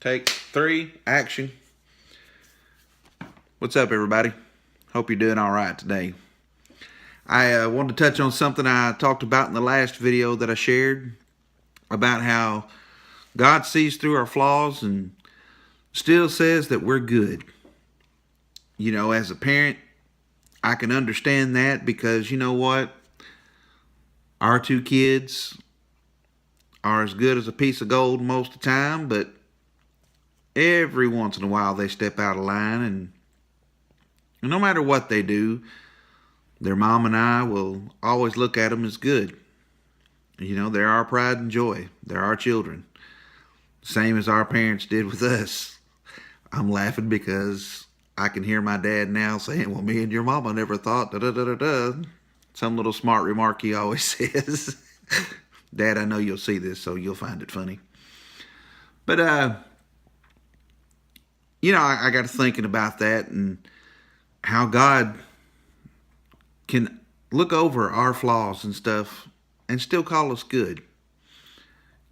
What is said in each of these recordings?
Take 3, action. What's up, everybody? Hope you're doing all right today. I wanted to touch on something I talked about in the last video that I shared about how God sees through our flaws and still says that we're good. You know, as a parent, I can understand that because you know what? Our 2 kids are as good as a piece of gold most of the time, but every once in a while they step out of line, and no matter what they do, their mom and I will always look at them as good. You know, they're our pride and joy. They're our children. Same as our parents did with us. I'm laughing because I can hear my dad now saying, well, me and your mama never thought da-da-da-da-da. Some little smart remark he always says. Dad, I know you'll see this, so you'll find it funny. But, you know, I got to thinking about that and how God can look over our flaws and stuff and still call us good.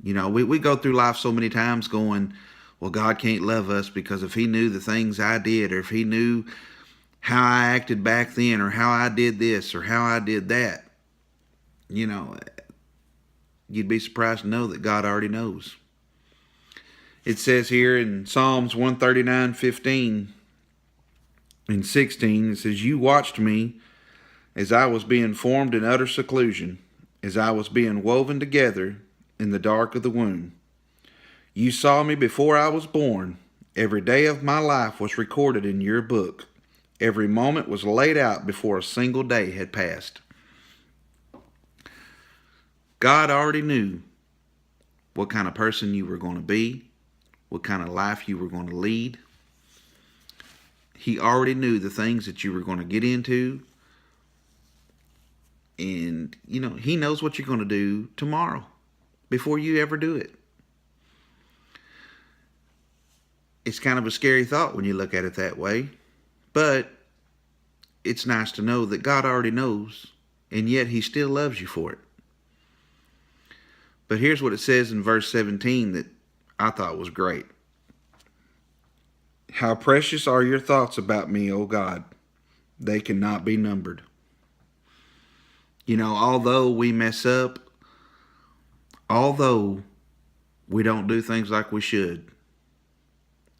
You know, we go through life so many times going, well, God can't love us because if he knew the things I did, or if he knew how I acted back then, or how I did this, or how I did that, you know, you'd be surprised to know that God already knows. It says here in Psalms 139:15 and 16, it says, you watched me as I was being formed in utter seclusion, as I was being woven together in the dark of the womb. You saw me before I was born. Every day of my life was recorded in your book. Every moment was laid out before a single day had passed. God already knew what kind of person you were going to be, what kind of life you were going to lead. He already knew the things that you were going to get into. And, you know, he knows what you're going to do tomorrow before you ever do it. It's kind of a scary thought when you look at it that way. But it's nice to know that God already knows, and yet he still loves you for it. But here's what it says in verse 17 that I thought was great. How precious are your thoughts about me, O God. They cannot be numbered. You know, although we mess up, although we don't do things like we should,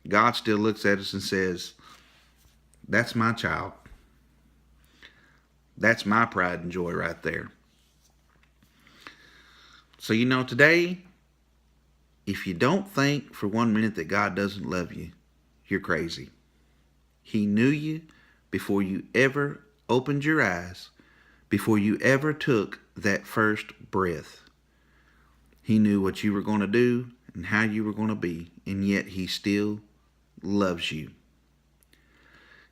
God still looks at us and says, that's my child. That's my pride and joy right there. So, you know, today, if you don't think for 1 minute that God doesn't love you, you're crazy. He knew you before you ever opened your eyes, before you ever took that first breath. He knew what you were going to do and how you were going to be, and yet he still loves you.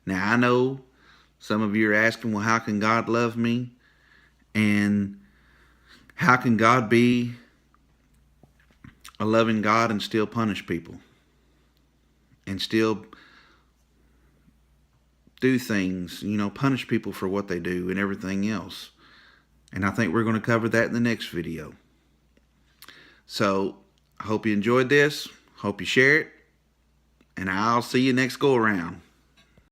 Now, I know some of you are asking, well, how can God love me? And how can God be a loving God and still punish people? And still do things, you know, punish people for what they do and everything else. And I think we're going to cover that in the next video. So, I hope you enjoyed this. Hope you share it. And I'll see you next go around.